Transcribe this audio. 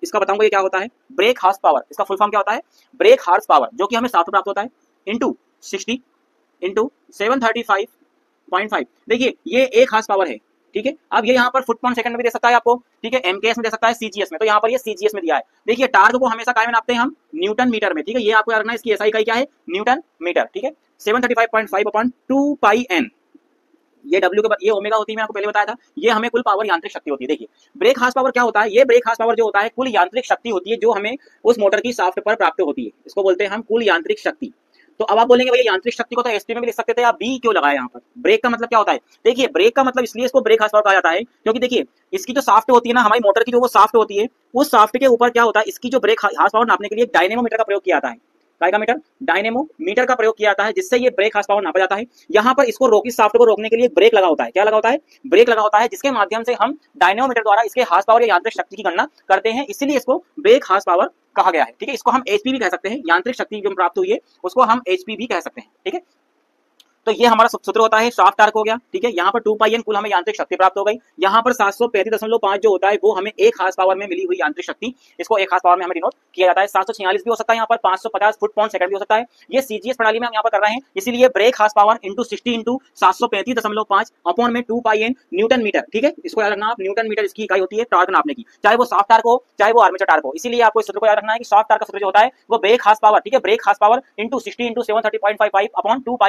इसका बताऊंगा ये क्या होता है, ब्रेक हॉर्स पावर, इसका फुल फॉर्म क्या होता है, ब्रेक हॉर्स पावर, जो कि हमें शाफ्ट प्राप्त होता है इंटू 60 इंटू 735.5। देखिए ये एक हॉर्स पावर है, ठीक है। अब ये यहाँ पर फुट पर सेकंड में भी दे सकता है आपको, ठीक है, एमकेएस में दे सकता है, सीजीएस में, तो यहाँ पर ये सीजीएस में दिया है। देखिए टार्क को हमेशा काय में नापते हैं हम, न्यूटन मीटर में, ठीक है। ये आपको याद रखना है, इसकी एसआई इकाई क्या है, न्यूटन मीटर, ठीक है। 735.5 अपॉन 2 पाई एन, ये W के ये ओमेगा होती है, मैं आपको पहले बताया था। ये हमें कुल पावर यांत्रिक शक्ति होती है। देखिए ब्रेक हॉर्स पावर क्या होता है, ये ब्रेक हॉर्स पावर जो होता है कुल यांत्रिक शक्ति होती है जो हमें उस मोटर की शाफ्ट पर प्राप्त होती है, इसको बोलते हैं हम कुल यांत्रिक शक्ति। तो अब आप बोलेंगे भैया यांत्रिक शक्ति को तो एसपी में भी लिख सकते थे, आप बी क्यों लगाए यहाँ पर, ब्रेक का मतलब क्या होता है। देखिए ब्रेक का मतलब इसलिए इसको ब्रेक हॉर्स पावर कहा जाता है क्योंकि देखिए इसकी जो शाफ्ट होती है ना, हमारी मोटर की जो वो शाफ्ट होती है, उस शाफ्ट के ऊपर क्या होता है, इसकी जो ब्रेक हॉर्स पावर नापने के लिए डायनेमोमीटर का प्रयोग किया जाता है। काय का मीटर, डायनेमोमीटर का प्रयोग किया जाता है, जिससे ये ब्रेक हॉर्स पावर नापा जाता है। यहाँ पर इसको इस शाफ्ट को रोकने के लिए ब्रेक लगा होता है, क्या लगा होता है, ब्रेक लगा होता है, जिसके माध्यम से हम डायनेमोमीटर द्वारा इसके हॉर्स पावर या यांत्रिक शक्ति की गणना करते हैं, इसीलिए इसको ब्रेक हॉर्स पावर कहा गया है, ठीक है। इसको हम एचपी भी कह सकते हैं, यांत्रिक शक्ति जो प्राप्त हुई है उसको हम एचपी भी कह सकते हैं, ठीक है। तो ये हमारा सूत्र होता है, शाफ्ट टार्क हो गया, ठीक है। यहाँ पर 2 पाई एन कुल हमें यांत्रिक शक्ति प्राप्त हो गई। यहाँ पर 735.5 जो होता है वो हमें एक हॉर्स पावर में मिली हुई यांत्रिक शक्ति, इसको एक हॉर्स पावर में हमें डिनोट किया जाता है। 746 भी हो सकता है, यहाँ पर 550 फुट पर सेकंड भी हो सकता है। ये सीजीएस प्रणाली में हम यहाँ पर कर रहे हैं, इसीलिए break horse power into 60 into 735.5 upon में 2 पाई एन न्यूटन मीटर, ठीक है। इसको याद रखना आप, न्यूटन मीटर इसकी इकाई होती है टार्क नापने की, चाहे वो शाफ्ट टार्क हो चाहे वो आर्मेचर टार्क हो। इसीलिए आपको इस सूत्र को याद रखना है कि शाफ्ट टार्क का सूत्र जो होता है वो ब्रेक हॉर्स पावर, ठीक है, break horse power into 60 into 730.55 upon 2